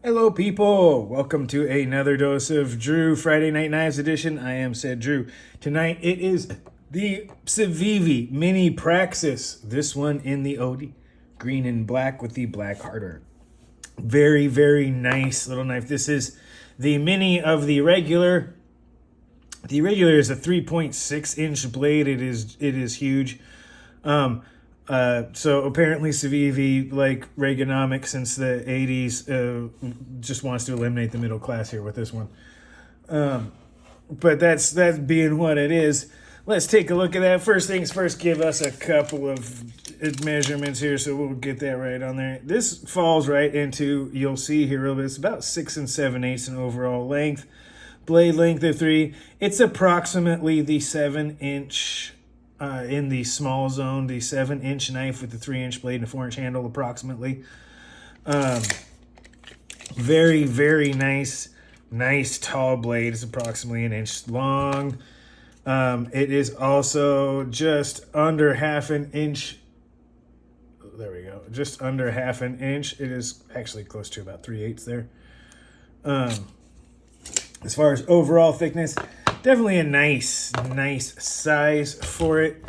Hello, people. Welcome to another dose of Drew Friday Night Knives edition. I am said Drew. Tonight it is the Civivi Mini Praxis. This one in the OD green and black with the black hardware. Very, very nice little knife. This is the mini of the regular. The regular is a 3.6 inch blade. It is huge. So apparently Civivi, like Reaganomics since the 80s, just wants to eliminate the middle class here with this one. But that's being what it is. Let's take a look at that. First things first, give us a couple of measurements here, so we'll get that right on there. This falls right into, you'll see here a little bit, it's about 6 7/8 in overall length. Blade length of 3. It's approximately the 7-inch in the small zone, the 7-inch knife with the 3-inch blade and a 4-inch handle, approximately. Very, very nice tall blade. It's approximately 1 inch long. It is also just under half an inch. There we go. Just under half an inch. It is actually close to about 3/8 there. As far as overall thickness, definitely a nice size for it.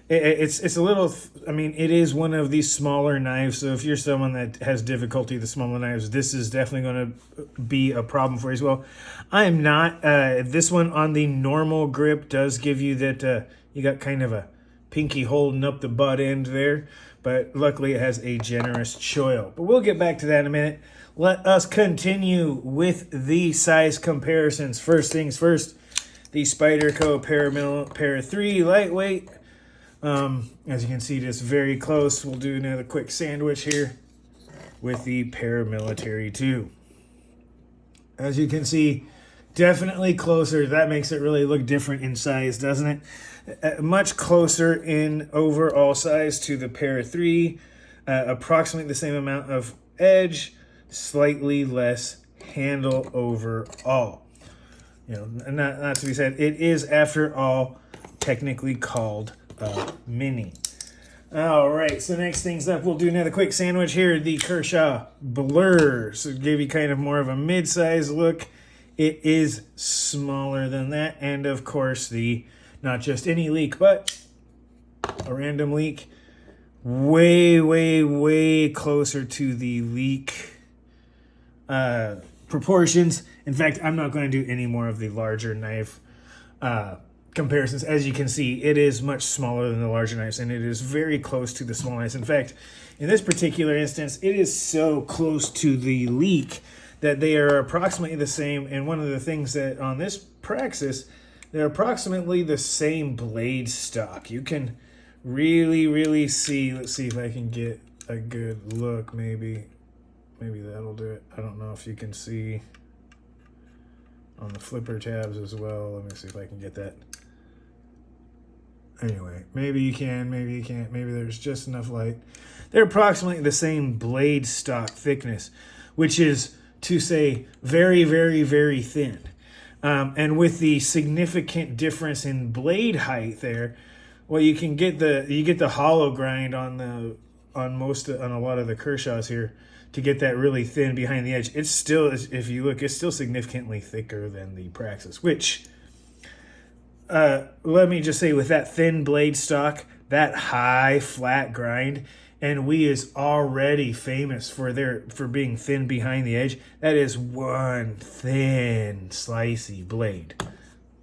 It's a little, I mean, it is one of these smaller knives, so if you're someone that has difficulty with the smaller knives, this is definitely going to be a problem for you as well. I am not, this one on the normal grip does give you that, you got kind of a pinky holding up the butt end there, but luckily it has a generous choil. But we'll get back to that in a minute. Let us continue with the size comparisons. First things first, the Spyderco Para 3 lightweight. As you can see, just very close. We'll do another quick sandwich here with the Paramilitary 2. As you can see, definitely closer. That makes it really look different in size, doesn't it? Much closer in overall size to the Para 3. Approximately the same amount of edge, slightly less handle overall. You know, not to be said, it is, after all, technically called a mini. All right, so next things up, we'll do another quick sandwich here. The Kershaw Blur, so give you kind of more of a mid-size look. It is smaller than that, and of course, the not just any leak, but a random leak. Way closer to the leak proportions. In fact, I'm not going to do any more of the larger knife comparisons. As you can see, it is much smaller than the larger knives, and it is very close to the small knives. In fact, in this particular instance, it is so close to the leak that they are approximately the same. And one of the things that on this Praxis, they're approximately the same blade stock. You can really see. Let's see if I can get a good look. Maybe that'll do it. I don't know if you can see on the flipper tabs as well. Let me see if I can get that. Anyway, maybe you can, maybe you can't. Maybe there's just enough light. They're approximately the same blade stock thickness, which is to say very thin. And with the significant difference in blade height there, well, you get the hollow grind on a lot of the Kershaws here to get that really thin behind the edge. It's still, if you look, it's still significantly thicker than the Praxis, which, let me just say, with that thin blade stock, that high flat grind, and we is already famous for being thin behind the edge. That is one thin, slicey blade.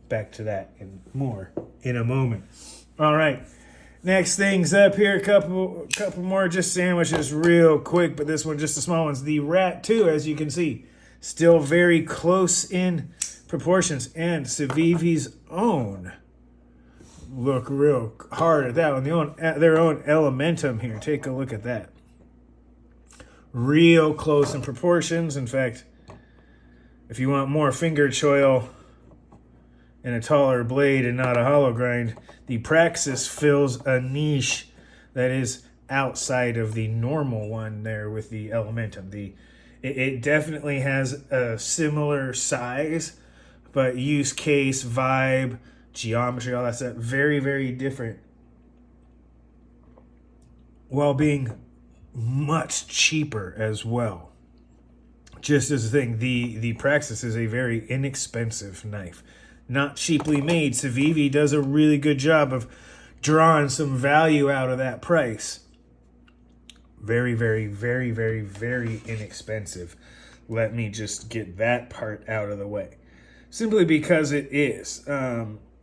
Back to that and more in a moment. All right. Next things up here, a couple more just sandwiches real quick, but this one just the small ones. The Rat 2, as you can see, still very close in proportions, and Civivi's own look real hard at that one. Their own Elementum here. Take a look at that. Real close in proportions. In fact, if you want more finger choil and a taller blade and not a hollow grind, the Praxis fills a niche that is outside of the normal one there with the Elementum. It definitely has a similar size, but use case, vibe, geometry, all that stuff, very different, while being much cheaper as well. just as a thing, the Praxis is a very inexpensive knife. Not cheaply made. Civivi does a really good job of drawing some value out of that price. Very, very, very, very, very inexpensive. Let me just get that part out of the way. Simply because it is.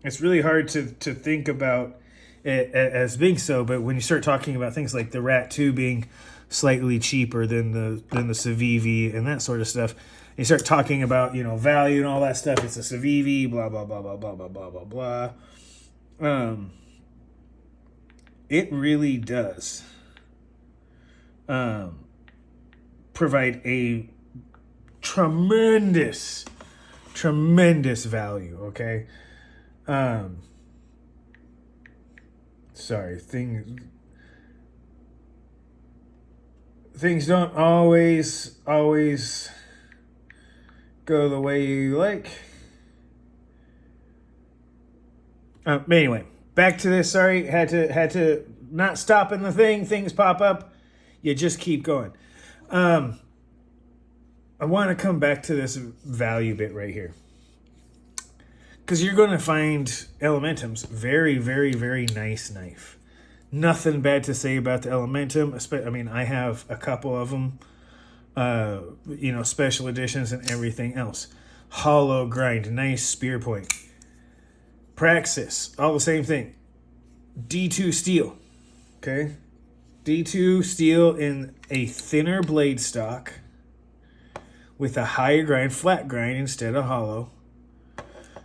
It's really hard to think about it as being so, but when you start talking about things like the Rat 2 being slightly cheaper than the Civivi and that sort of stuff, you start talking about, value and all that stuff. It's a Civivi, blah, blah, blah, blah, blah, blah, blah, blah, blah. It really does provide a tremendous value, okay? Sorry, things don't always go the way you like. Anyway, back to this. Sorry, had to not stop in the thing. Things pop up. You just keep going. I want to come back to this value bit right here, because you're going to find Elementum's very, very, very nice knife. Nothing bad to say about the Elementum. I mean, I have a couple of them, special editions and everything else. Hollow grind, nice spear point. Praxis, all the same thing. D2 steel, okay? D2 steel in a thinner blade stock with a higher grind, flat grind instead of hollow.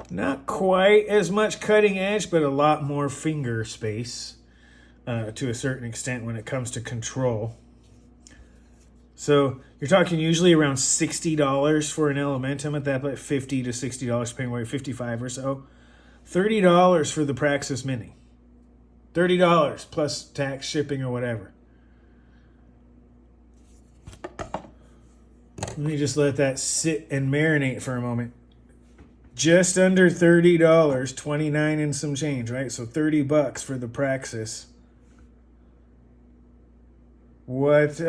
Not quite as much cutting edge, but a lot more finger space to a certain extent when it comes to control. So you're talking usually around $60 for an Elementum at that, but $50 to $60 depending where you're, $55 or so. $30 for the Praxis Mini. $30 plus tax, shipping, or whatever. Let me just let that sit and marinate for a moment. Just under $30, 29 and some change, right? So $30 for the Praxis. What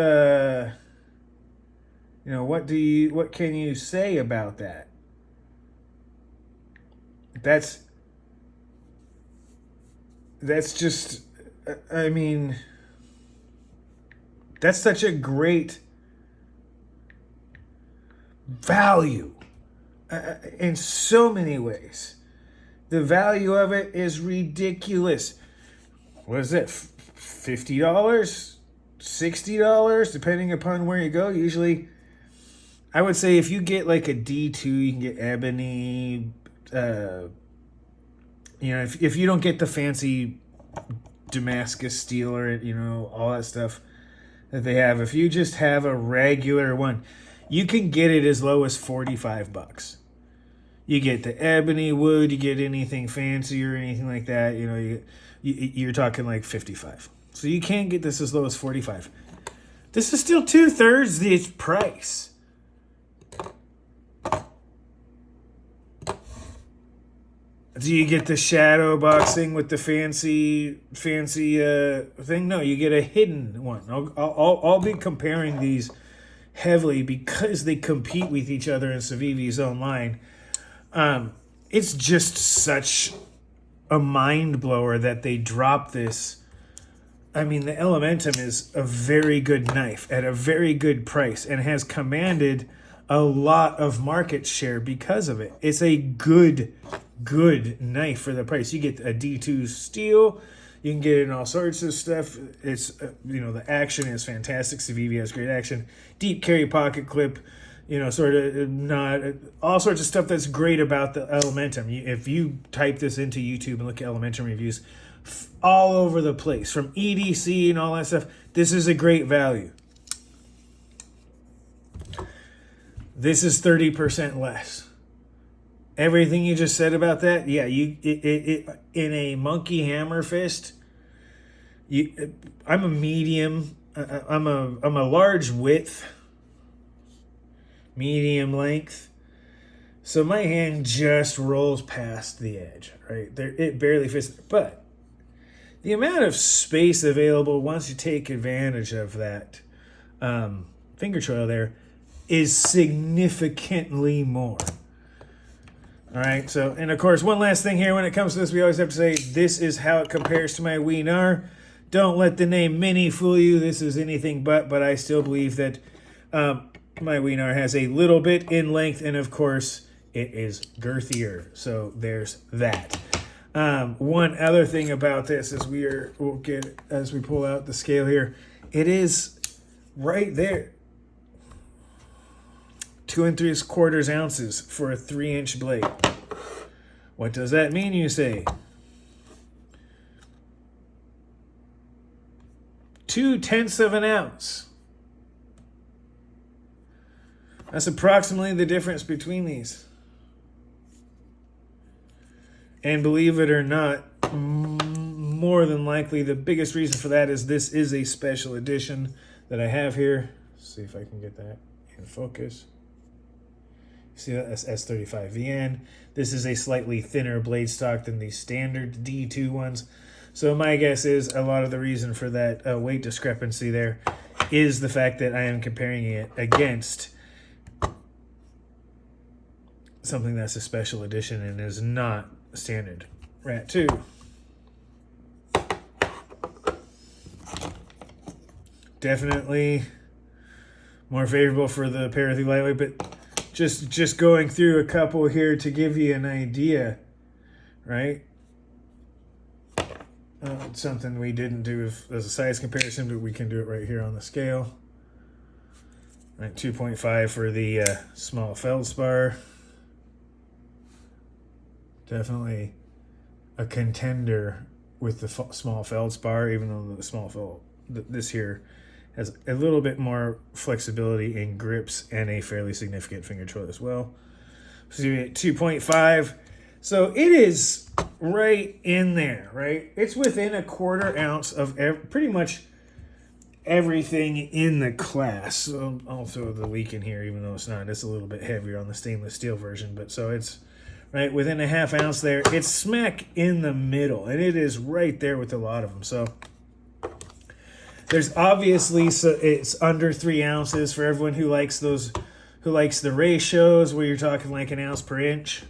what can you say about that? That's just, I mean, that's such a great value in so many ways. The value of it is ridiculous. What is it? $50? $60? Depending upon where you go. Usually, I would say if you get like a D2, you can get ebony. If you don't get the fancy Damascus steel or, all that stuff that they have, if you just have a regular one, you can get it as low as $45. You get the ebony wood, you get anything fancy or anything like that, you're talking like $55. So you can't get this as low as $45. This is still 2/3 the price. Do you get the shadow boxing with the fancy thing? No, you get a hidden one. I'll be comparing these heavily because they compete with each other in Civivi's own line. It's just such a mind blower that they drop this. I mean, the Elementum is a very good knife at a very good price and has commanded a lot of market share because of it. It's a good knife for the price. You get a D2 steel. You can get it in all sorts of stuff. It's, the action is fantastic. Civivi has great action. Deep carry pocket clip, sort of not all sorts of stuff that's great about the Elementum. If you type this into YouTube and look at Elementum reviews, all over the place, from EDC and all that stuff, this is a great value. This is 30% less. Everything you just said about that, yeah, in a monkey hammer fist, I'm a medium, I'm a large width, medium length, so my hand just rolls past the edge, right? It barely fits, but the amount of space available once you take advantage of that finger trail there is significantly more. All right, so, and of course, one last thing here when it comes to this, we always have to say, this is how it compares to my Wiener. Don't let the name Mini fool you. This is anything but I still believe that my Wiener has a little bit in length, and of course, it is girthier. So there's that. One other thing about this is we'll get, as we pull out the scale here, it is right there. 2 3/4 ounces for a 3-inch blade. What does that mean, you say? 0.2 of an ounce. That's approximately the difference between these. And believe it or not, more than likely, the biggest reason for that is this is a special edition that I have here. Let's see if I can get that in focus. See that? That's S35VN. This is a slightly thinner blade stock than the standard D2 ones. So my guess is a lot of the reason for that weight discrepancy there is the fact that I am comparing it against something that's a special edition and is not standard Rat 2. Definitely more favorable for the Parathie Lightweight, but just going through a couple here to give you an idea, right? Something we didn't do as a size comparison, but we can do it right here on the scale. Right, 2.5 for the small feldspar. Definitely a contender with the small feldspar, even though the small this here has a little bit more flexibility in grips and a fairly significant finger choil as well. So you get 2.5. So it is right in there, right? It's within 1/4 ounce of pretty much everything in the class. So I'll throw the leak in here, even though it's not. It's a little bit heavier on the stainless steel version, but so it's right within 1/2 ounce there. It's smack in the middle, and it is right there with a lot of them. So there's obviously, so it's under 3 ounces for everyone who likes those, who likes the ratios where you're talking like 1 ounce per inch.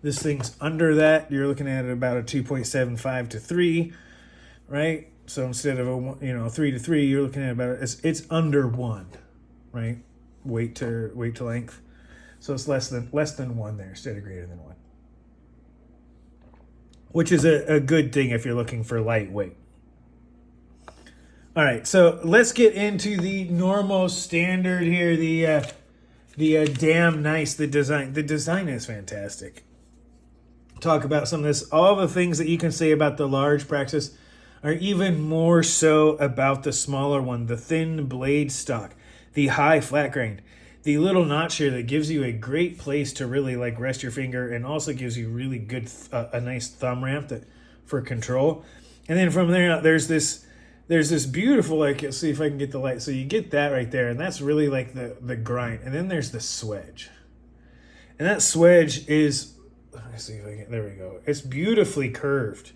This thing's under that. You're looking at about a 2.75 to 3, right? So instead of a 3 to 3, you're looking at about it's under 1, right? Weight to length. So it's less than 1 there instead of greater than 1, which is a good thing if you're looking for lightweight. All right, so let's get into the normal standard here. The damn nice. The design is fantastic. Talk about some of this. All the things that you can say about the large Praxis are even more so about the smaller one. The thin blade stock, the high flat grind, the little notch here that gives you a great place to really like rest your finger, and also gives you really good a nice thumb ramp for control. And then from there out, there's this beautiful, like, let's see if I can get the light. So you get that right there, and that's really like the grind. And then there's the swedge, and that swedge is, let me see if I can, there we go. It's beautifully curved.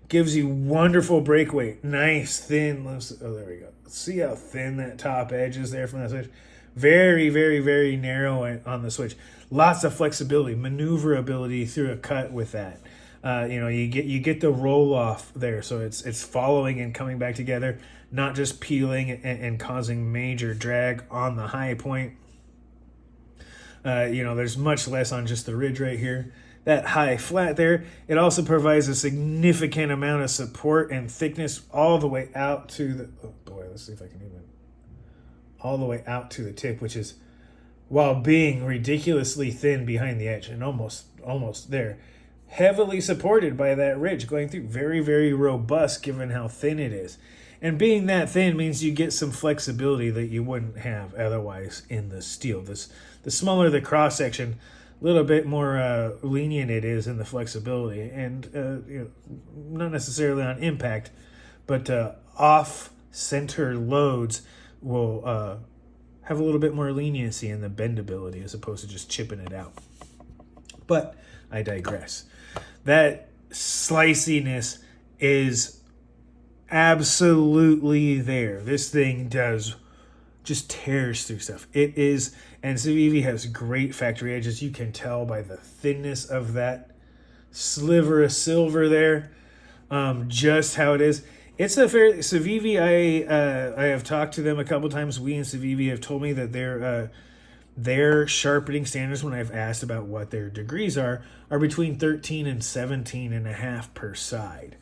Gives you wonderful break weight. Nice, thin. Oh, there we go. See how thin that top edge is there from that switch? Very, very, very narrow on the switch. Lots of flexibility, maneuverability through a cut with that. You get the roll off there, so it's following and coming back together, not just peeling and causing major drag on the high point. There's much less on just the ridge right here. That high flat there, it also provides a significant amount of support and thickness all the way out to the, oh boy, let's see if I can even, all the way out to the tip, which is, while being ridiculously thin behind the edge and almost there, heavily supported by that ridge going through. Very, very robust given how thin it is. And being that thin means you get some flexibility that you wouldn't have otherwise in the steel. The smaller the cross section, a little bit more lenient it is in the flexibility, and not necessarily on impact, but off-center loads will have a little bit more leniency in the bendability as opposed to just chipping it out. But I digress. That sliciness is absolutely there. This thing does just tears through stuff. It is, and Civivi has great factory edges. You can tell by the thinness of that sliver of silver there, just how it is. It's a fair Civivi. I have talked to them a couple times. We and Civivi have told me that their sharpening standards, when I've asked about what their degrees are between 13 and 17 and a half per side.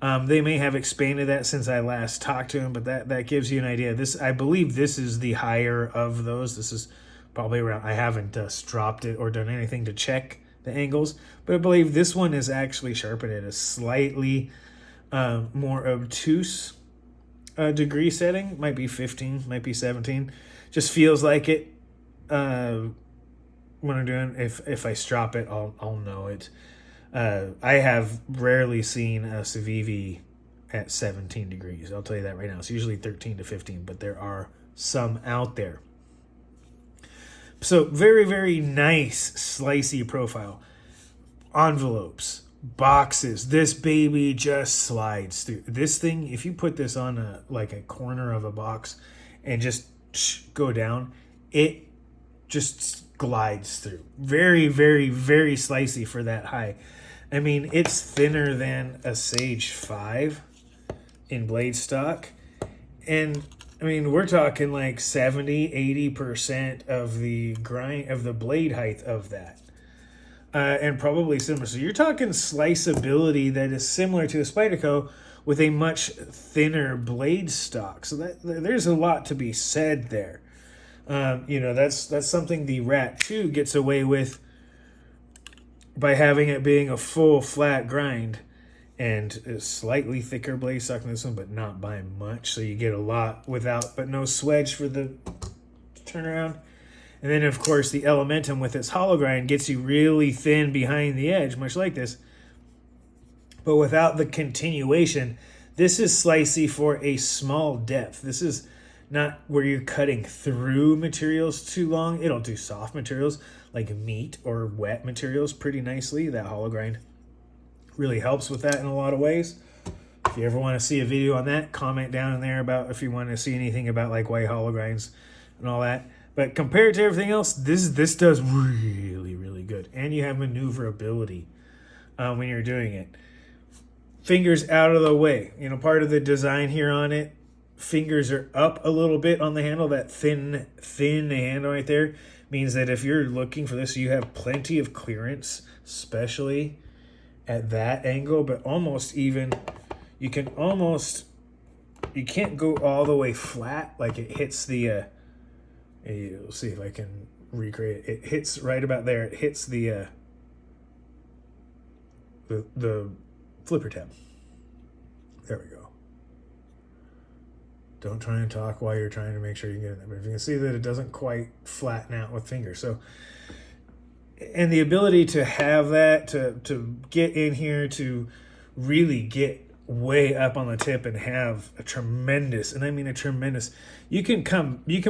They may have expanded that since I last talked to him, but that gives you an idea. I believe this is the higher of those. This is probably around, I haven't dropped it or done anything to check the angles, but I believe this one is actually sharpened at a slightly more obtuse degree setting. Might be 15, might be 17. Just feels like it when I'm doing. If I strop it, I'll know it. I have rarely seen a Civivi at 17 degrees. I'll tell you that right now. It's usually 13 to 15, but there are some out there. So very, very nice slicey profile. Envelopes, boxes. This baby just slides through. This thing, if you put this on a corner of a box and just go down, it just glides through. Very, very, very slicey for that high. I mean, it's thinner than a Sage 5 in blade stock. And I mean, we're talking like 70-80% of the grind of the blade height of that. And probably similar. So you're talking sliceability that is similar to the Spyderco with a much thinner blade stock. So there's a lot to be said there. That's something the Rat 2 gets away with by having it being a full flat grind and a slightly thicker blade stock than this one, but not by much. So you get a lot but no swedge for the turnaround. And then, of course, the Elementum with its hollow grind gets you really thin behind the edge, much like this. But without the continuation, this is slicey for a small depth. This is not where you're cutting through materials too long. It'll do soft materials like meat or wet materials pretty nicely. That hollow grind really helps with that in a lot of ways. If you ever want to see a video on that, comment down in there about if you want to see anything about like white hollow grinds and all that. But compared to everything else, this does really, really good. And you have maneuverability when you're doing it. Fingers out of the way. Part of the design here on it, fingers are up a little bit on the handle. That thin handle right there means that if you're looking for this, you have plenty of clearance, especially at that angle. But almost even, you can't go all the way flat. Like it hits the... You'll see if I can recreate it. It hits right about there. It hits the flipper tab. There we go. Don't try and talk while you're trying to make sure you get it there. But if you can see that it doesn't quite flatten out with fingers. So, and the ability to have that, to get in here, to really get way up on the tip and have a tremendous, and I mean a tremendous, you can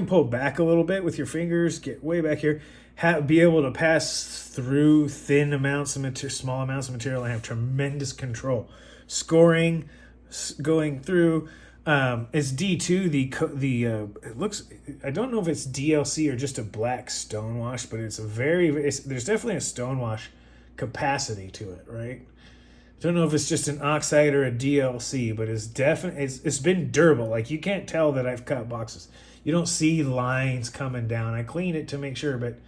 pull back a little bit with your fingers, get way back here, be able to pass through thin amounts of material, small amounts of material, and have tremendous control. Scoring, going through, it's D2, it looks, I don't know if it's DLC or just a black stonewash, but there's definitely a stonewash capacity to it, right? I don't know if it's just an oxide or a DLC, but it's been durable. Like, you can't tell that I've cut boxes. You don't see lines coming down. I clean it to make sure, but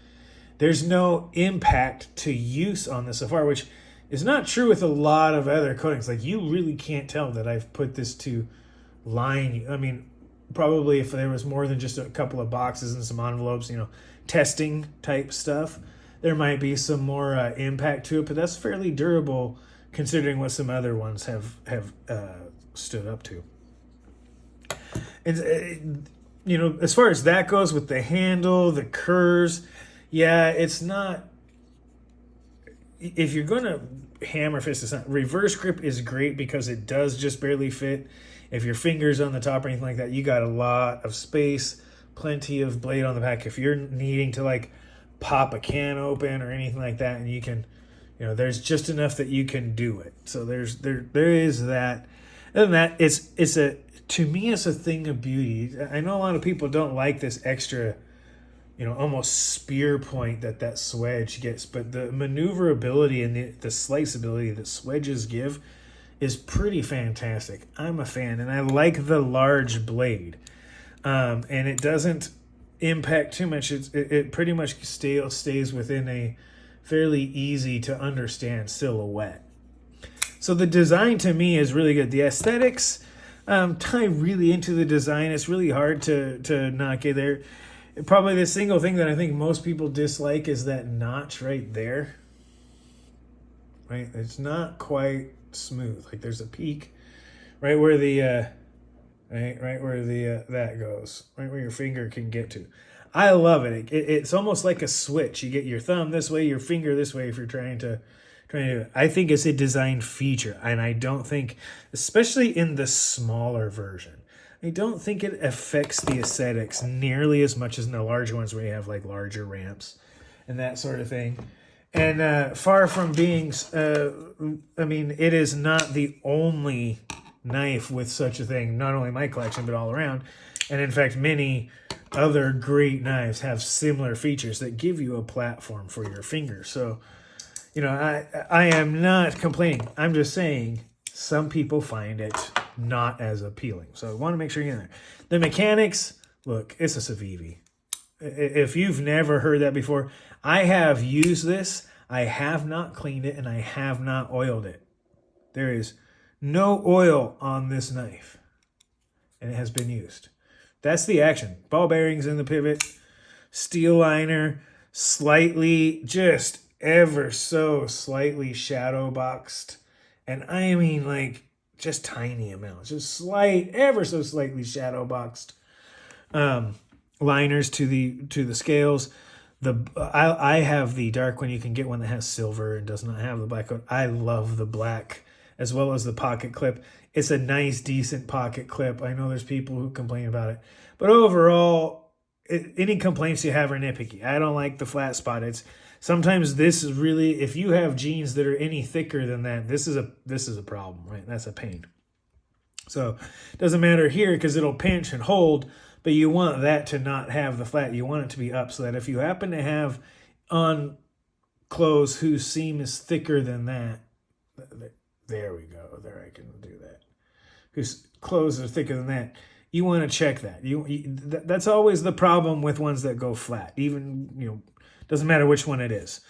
there's no impact to use on this so far, which is not true with a lot of other coatings. Like, you really can't tell that I've put this to line. I mean, probably if there was more than just a couple of boxes and some envelopes, testing type stuff, there might be some more impact to it, but that's fairly durable considering what some other ones have stood up to. And, as far as that goes with the handle, the curves, yeah, it's not... If you're going to hammer fist, it's not... Reverse grip is great because it does just barely fit. If your finger's on the top or anything like that, you got a lot of space, plenty of blade on the back. If you're needing to, pop a can open or anything like that, and you can... there's just enough that you can do it. So there is that. Other than that, it's a to me, it's a thing of beauty. I know a lot of people don't like this extra, almost spear point that swedge gets, but the maneuverability and the sliceability that swedges give is pretty fantastic. I'm a fan, and I like the large blade. And it doesn't impact too much. It pretty much stays within a fairly easy to understand silhouette. So the design to me is really good. The aesthetics tie really into the design. It's really hard to knock it there. Probably the single thing that I think most people dislike is that notch right there. Right, it's not quite smooth. Like there's a peak right where the right where the that goes, right where your finger can get to. I love it. It's almost like a switch. You get your thumb this way, your finger this way if you're trying to do it. I think it's a design feature, and I don't think, especially in the smaller version, I don't think it affects the aesthetics nearly as much as in the larger ones where you have like larger ramps and that sort of thing. And far from being, it is not the only knife with such a thing, not only my collection, but all around. And in fact, many other great knives have similar features that give you a platform for your finger. So, I am not complaining. I'm just saying some people find it not as appealing. So I want to make sure you're in there. The mechanics, look, it's a Civivi. If you've never heard that before, I have used this. I have not cleaned it, and I have not oiled it. There is no oil on this knife, and it has been used. That's the action. Ball bearings in the pivot, steel liner, slightly, just ever so slightly shadow boxed. And I mean like just tiny amounts, just ever so slightly shadow boxed liners to the scales. I have the dark one. You can get one that has silver and does not have the black coat. I love the black as well as the pocket clip. It's a nice, decent pocket clip. I know there's people who complain about it, but overall, any complaints you have are nitpicky. I don't like the flat spot. Sometimes this is really, if you have jeans that are any thicker than that, this is a problem, right? That's a pain. So it doesn't matter here because it'll pinch and hold, but you want that to not have the flat. You want it to be up so that if you happen to have on clothes whose seam is thicker than that, there we go. There, I can do that. Whose clothes are thicker than that, you want to check that. That's always the problem with ones that go flat. Even, doesn't matter which one it is.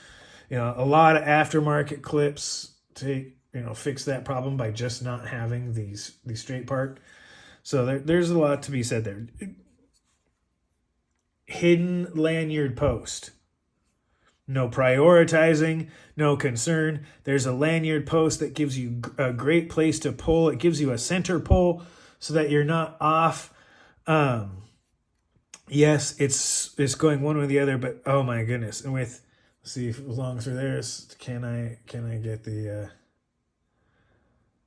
A lot of aftermarket clips fix that problem by just not having the straight part. So there's a lot to be said there. Hidden lanyard post. No prioritizing, no concern. There's a lanyard post that gives you a great place to pull. It gives you a center pull so that you're not off. Yes, it's going one way or the other, but oh my goodness. And let's see if as long as we're there, can I get the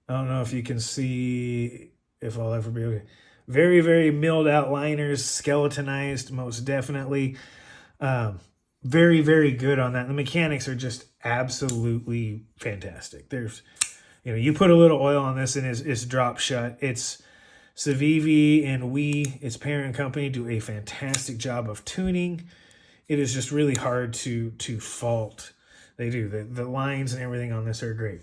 I don't know if you can see if I'll ever be able to. Very, very milled out liners, skeletonized, most definitely. Very, very good on that. The mechanics are just absolutely fantastic. There's, you put a little oil on this and it's drop shut. It's Civivi and its parent company, do a fantastic job of tuning. It is just really hard to fault. They do. The lines and everything on this are great.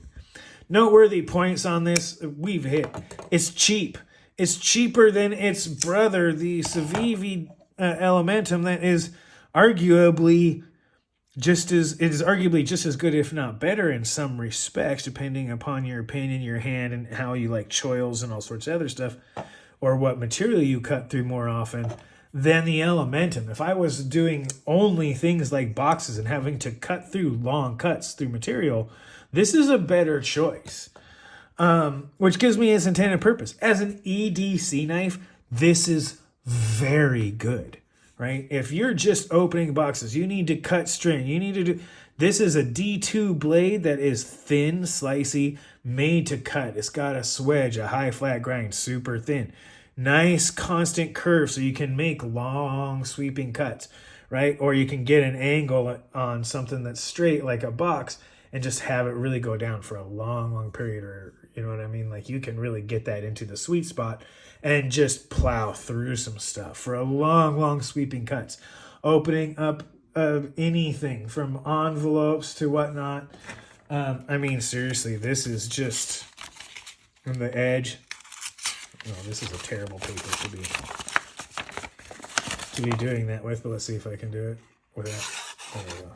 Noteworthy points on this, we've hit. It's cheap. It's cheaper than its brother, the Civivi Elementum, that is arguably just as good, if not better, in some respects, depending upon your opinion, your hand, and how you like choils and all sorts of other stuff, or what material you cut through more often than the Elementum. If I was doing only things like boxes and having to cut through long cuts through material, this is a better choice. Which gives me its intended purpose. As an EDC knife, this is very good, right? If you're just opening boxes, you need to cut string. You need to do. This is a D2 blade that is thin, slicey, made to cut. It's got a swedge, a high flat grind, super thin. Nice constant curve so you can make long sweeping cuts, right? Or you can get an angle on something that's straight like a box and just have it really go down for a long, long period, or you know what I mean? Like you can really get that into the sweet spot and just plow through some stuff for a long sweeping cuts, opening up anything from envelopes to whatnot. I mean, seriously, this is just from the edge. Oh, this is a terrible paper to be doing that with, but let's see if I can do it with that. There we go.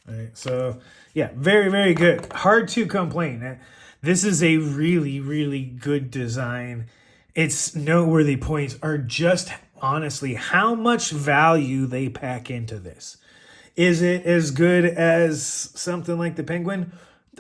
All right, so yeah, very good. Hard to complain. This is a really good design. Its noteworthy points are just honestly how much value they pack into this. Is it as good as something like the Penguin?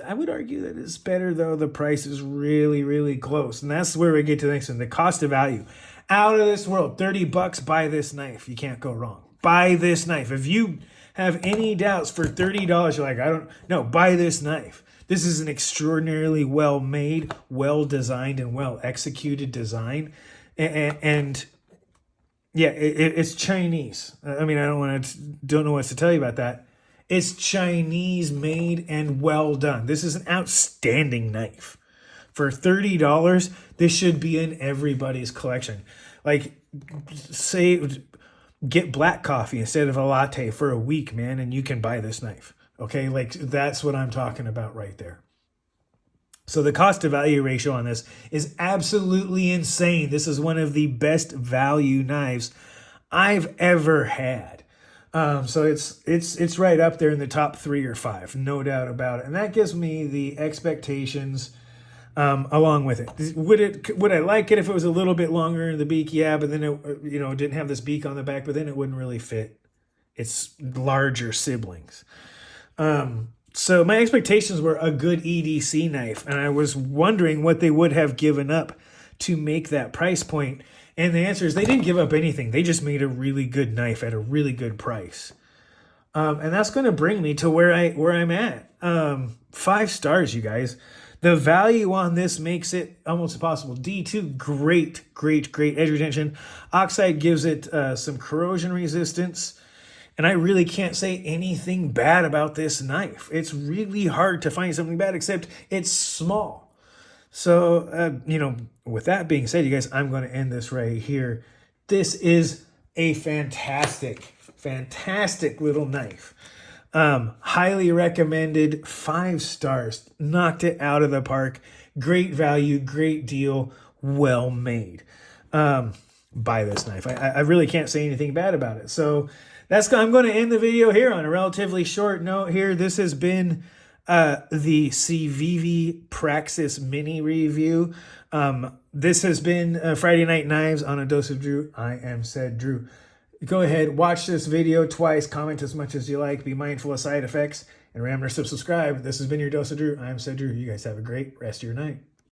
I would argue that it's better, though the price is really close. And that's where we get to the next one, the cost of value. Out of this world, $30, buy this knife. You can't go wrong. Buy this knife. If you have any doubts, for $30, you're like, I don't know, buy this knife. This is an extraordinarily well made, well designed, and well executed design. And yeah, it's Chinese. I mean, I don't know what to tell you about that. It's Chinese made and well done. This is an outstanding knife. For $30, this should be in everybody's collection. Like, say, get black coffee instead of a latte for a week, man, and you can buy this knife. Okay, like that's what I'm talking about right there. So the cost to value ratio on this is absolutely insane. This is one of the best value knives I've ever had. So it's right up there in the top 3 or 5, no doubt about it. And that gives me the expectations along with it. Would I like it if it was a little bit longer in the beak? Yeah, but then it didn't have this beak on the back, but then it wouldn't really fit its larger siblings. So my expectations were a good EDC knife, and I was wondering what they would have given up to make that price point. And the answer is they didn't give up anything. They just made a really good knife at a really good price. And that's going to bring me to where I'm at. 5 stars, you guys. The value on this makes it almost impossible. D2, great edge retention. Oxide gives it some corrosion resistance. And I really can't say anything bad about this knife. It's really hard to find something bad, except it's small. So, with that being said, you guys, I'm going to end this right here. This is a fantastic little knife. Highly recommended, 5 stars. Knocked it out of the park. Great value, great deal, well made. Buy this knife. I really can't say anything bad about it. So I'm going to end the video here on a relatively short note here. This has been the Civivi Praxis mini review. This has been Friday Night Knives on A Dose of Drew. I am said Drew. Go ahead, watch this video twice, comment as much as you like, be mindful of side effects, and remember to subscribe. This has been your Dose of Drew. I am said Drew. You guys have a great rest of your night.